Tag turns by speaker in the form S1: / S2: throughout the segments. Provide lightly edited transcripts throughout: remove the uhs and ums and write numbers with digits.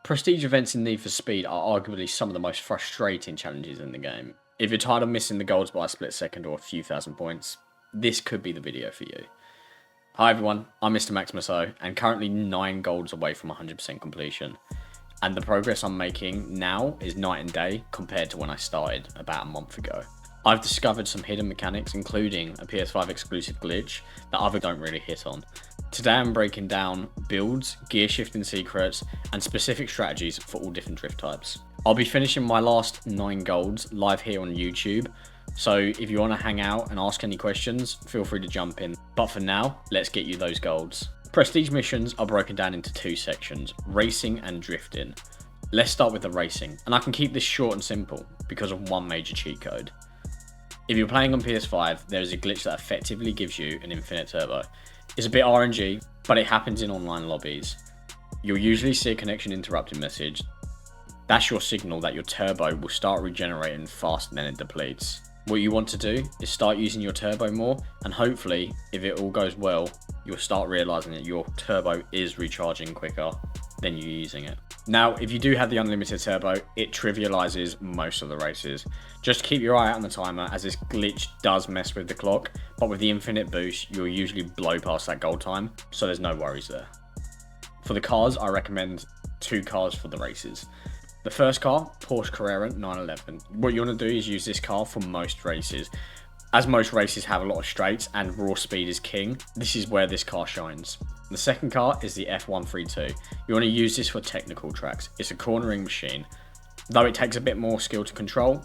S1: Prestige events in Need for Speed are arguably some of the most frustrating challenges in the game. If you're tired of missing the golds by a split second or a few thousand points, this could be the video for you. Hi everyone, I'm Mr. Maximus O, and currently 9 golds away from 100% completion. And the progress I'm making now is night and day compared to when I started about a month ago. I've discovered some hidden mechanics, including a PS5 exclusive glitch that others don't really hit on. Today I'm breaking down builds, gear shifting secrets, and specific strategies for all different drift types. I'll be finishing my last 9 golds live here on YouTube, so if you want to hang out and ask any questions, feel free to jump in. But for now, let's get you those golds. Prestige missions are broken down into 2 sections, racing and drifting. Let's start with the racing, and I can keep this short and simple because of one major cheat code. If you're playing on PS5, there is a glitch that effectively gives you an infinite turbo. It's a bit RNG, but it happens in online lobbies. You'll usually see a connection interrupted message. That's your signal that your turbo will start regenerating faster than it depletes. What you want to do is start using your turbo more, and hopefully, if it all goes well, you'll start realizing that your turbo is recharging quicker than you using it. Now, if you do have the unlimited turbo, it trivializes most of the races. Just keep your eye out on the timer, as this glitch does mess with the clock, but with the infinite boost, you'll usually blow past that goal time, so there's no worries there. For the cars, I recommend 2 cars for the races. The first car, Porsche Carrera 911. What you want to do is use this car for most races. As most races have a lot of straights and raw speed is king, this is where this car shines. The second car is the F132. You want to use this for technical tracks. It's a cornering machine. Though it takes a bit more skill to control,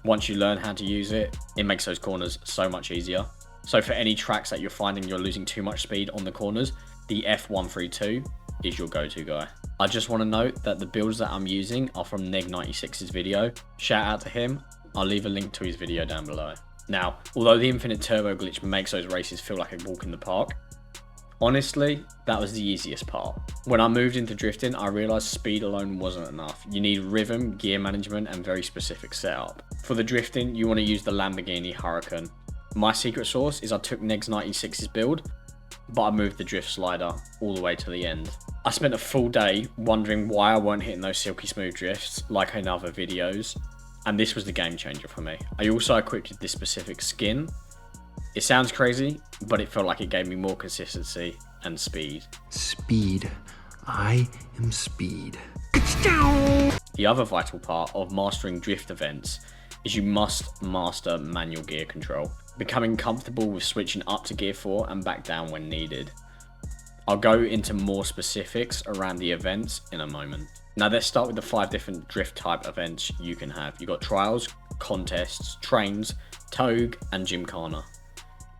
S1: once you learn how to use it, it makes those corners so much easier. So for any tracks that you're finding you're losing too much speed on the corners, the F132 is your go-to guy. I just want to note that the builds that I'm using are from Neg96's video. Shout out to him. I'll leave a link to his video down below. Now, although the infinite turbo glitch makes those races feel like a walk in the park, honestly, that was the easiest part. When I moved into drifting, I realized speed alone wasn't enough. You need rhythm, gear management, and very specific setup. For the drifting, you want to use the Lamborghini Huracan. My secret sauce is I took Neg96's build, but I moved the drift slider all the way to the end. I spent a full day wondering why I weren't hitting those silky smooth drifts like in other videos, and this was the game changer for me. I also equipped this specific skin. It sounds crazy, but it felt like it gave me more consistency and speed.
S2: Speed. I am speed.
S1: The other vital part of mastering drift events is you must master manual gear control, becoming comfortable with switching up to gear 4 and back down when needed. I'll go into more specifics around the events in a moment. Now let's start with the 5 different drift type events you can have. You've got trials, contests, trains, touge, and Gymkhana.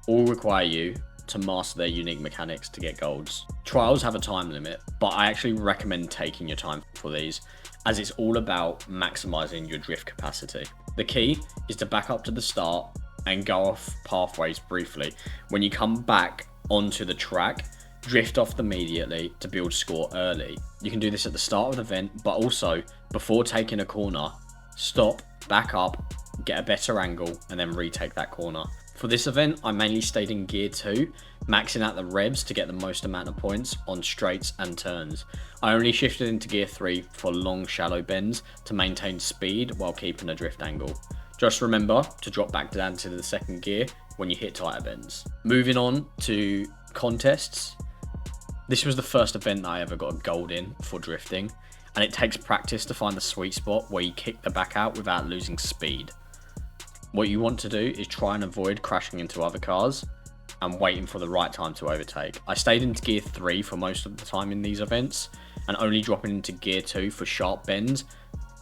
S1: All require you to master their unique mechanics to get golds. Trials have a time limit, but I actually recommend taking your time for these, as it's all about maximizing your drift capacity. The key is to back up to the start and go off pathways briefly. When you come back onto the track, drift off immediately to build score early. You can do this at the start of the event, but also before taking a corner, stop, back up, get a better angle, and then retake that corner. For this event, I mainly stayed in gear 2, maxing out the revs to get the most amount of points on straights and turns. I only shifted into gear 3 for long shallow bends to maintain speed while keeping a drift angle. Just remember to drop back down to the second gear when you hit tighter bends. Moving on to contests. This was the first event that I ever got a gold in for drifting, and it takes practice to find the sweet spot where you kick the back out without losing speed. What you want to do is try and avoid crashing into other cars and waiting for the right time to overtake. I stayed into gear 3 for most of the time in these events, and only dropping into gear 2 for sharp bends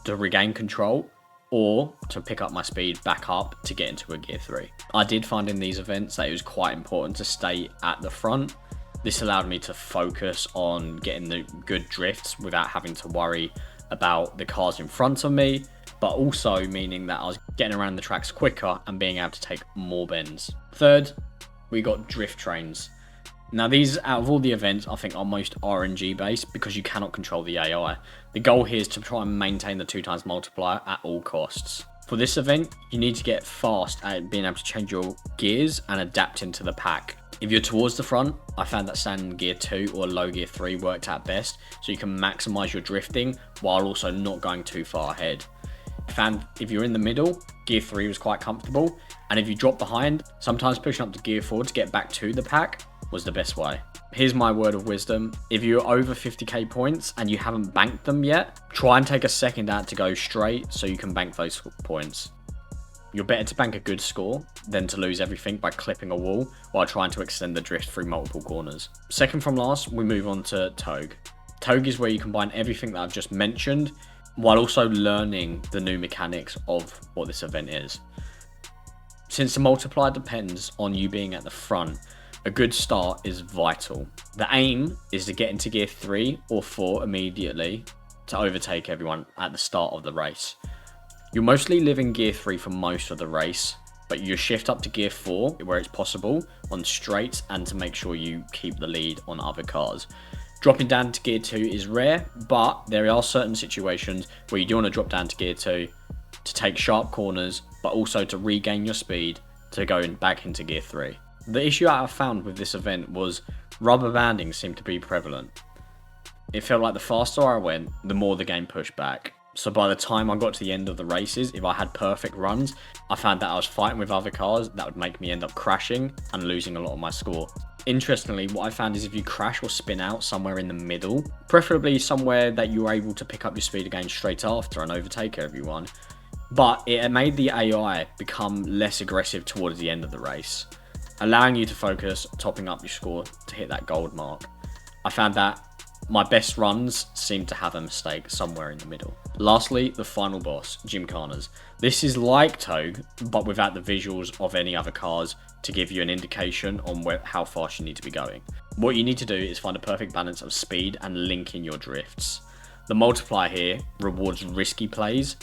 S1: to regain control or to pick up my speed back up to get into a gear 3. I did find in these events that it was quite important to stay at the front. This allowed me to focus on getting the good drifts without having to worry about the cars in front of me, but also meaning that I was getting around the tracks quicker and being able to take more bends. Third, we got drift trains. Now these, out of all the events, I think are most RNG based because you cannot control the AI. The goal here is to try and maintain the 2x multiplier at all costs. For this event, you need to get fast at being able to change your gears and adapt into the pack. If you're towards the front, I found that standing in gear 2 or low gear 3 worked out best, so you can maximize your drifting while also not going too far ahead. I found if you're in the middle, gear 3 was quite comfortable, and if you drop behind, sometimes pushing up to gear 4 to get back to the pack was the best way. Here's my word of wisdom: if you're over 50k points and you haven't banked them yet, try and take a second out to go straight so you can bank those points. You're better to bank a good score than to lose everything by clipping a wall while trying to extend the drift through multiple corners. Second from last, we move on to touge. Touge is where you combine everything that I've just mentioned while also learning the new mechanics of what this event is. Since the multiplier depends on you being at the front, a good start is vital. The aim is to get into gear 3 or 4 immediately to overtake everyone at the start of the race. You'll mostly live in gear 3 for most of the race, but you shift up to gear 4 where it's possible on straights and to make sure you keep the lead on other cars. Dropping down to gear 2 is rare, but there are certain situations where you do want to drop down to gear 2 to take sharp corners, but also to regain your speed to go back into gear 3. The issue I found with this event was rubber banding seemed to be prevalent. It felt like the faster I went, the more the game pushed back. So by the time I got to the end of the races, if I had perfect runs, I found that I was fighting with other cars that would make me end up crashing and losing a lot of my score. Interestingly, what I found is if you crash or spin out somewhere in the middle, preferably somewhere that you were able to pick up your speed again straight after and overtake everyone, but it made the AI become less aggressive towards the end of the race, allowing you to focus topping up your score to hit that gold mark. I found that my best runs seemed to have a mistake somewhere in the middle. Lastly, the final boss, Gymkhanas. This is like touge, but without the visuals of any other cars to give you an indication on how fast you need to be going. What you need to do is find a perfect balance of speed and linking your drifts. The multiplier here rewards risky plays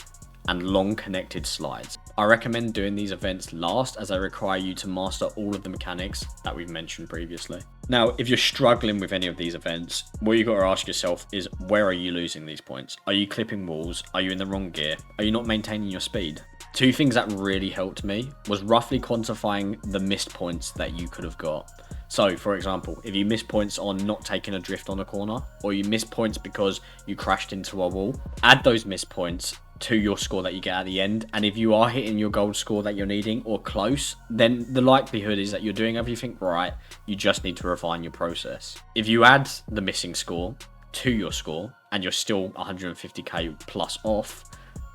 S1: and long connected slides. I recommend doing these events last as they require you to master all of the mechanics that we've mentioned previously. Now, if you're struggling with any of these events, what you've got to ask yourself is, where are you losing these points? Are you clipping walls? Are you in the wrong gear? Are you not maintaining your speed? Two things that really helped me was roughly quantifying the missed points that you could have got. So, for example, if you miss points on not taking a drift on a corner, or you miss points because you crashed into a wall, add those missed points to your score that you get at the end, and if you are hitting your gold score that you're needing or close, then the likelihood is that you're doing everything right. You just need to refine your process. If you add the missing score to your score and you're still 150k plus off,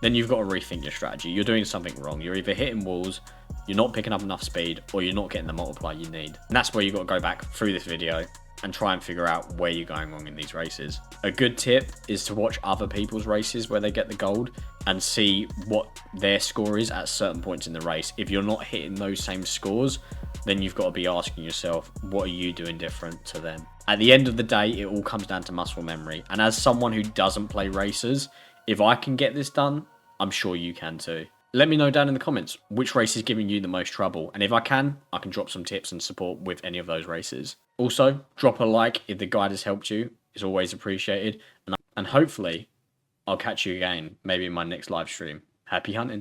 S1: then you've got to rethink your strategy. You're doing something wrong. You're either hitting walls, you're not picking up enough speed, or you're not getting the multiplier you need. And that's where you've got to go back through this video and try and figure out where you're going wrong in these races. A good tip is to watch other people's races where they get the gold and see what their score is at certain points in the race. If you're not hitting those same scores, then you've got to be asking yourself, what are you doing different to them? At the end of the day, it all comes down to muscle memory. And as someone who doesn't play races, if I can get this done, I'm sure you can too. Let me know down in the comments which race is giving you the most trouble, and if I can drop some tips and support with any of those races. Also, drop a like if the guide has helped you. It's always appreciated, and hopefully I'll catch you again, maybe in my next live stream. Happy hunting!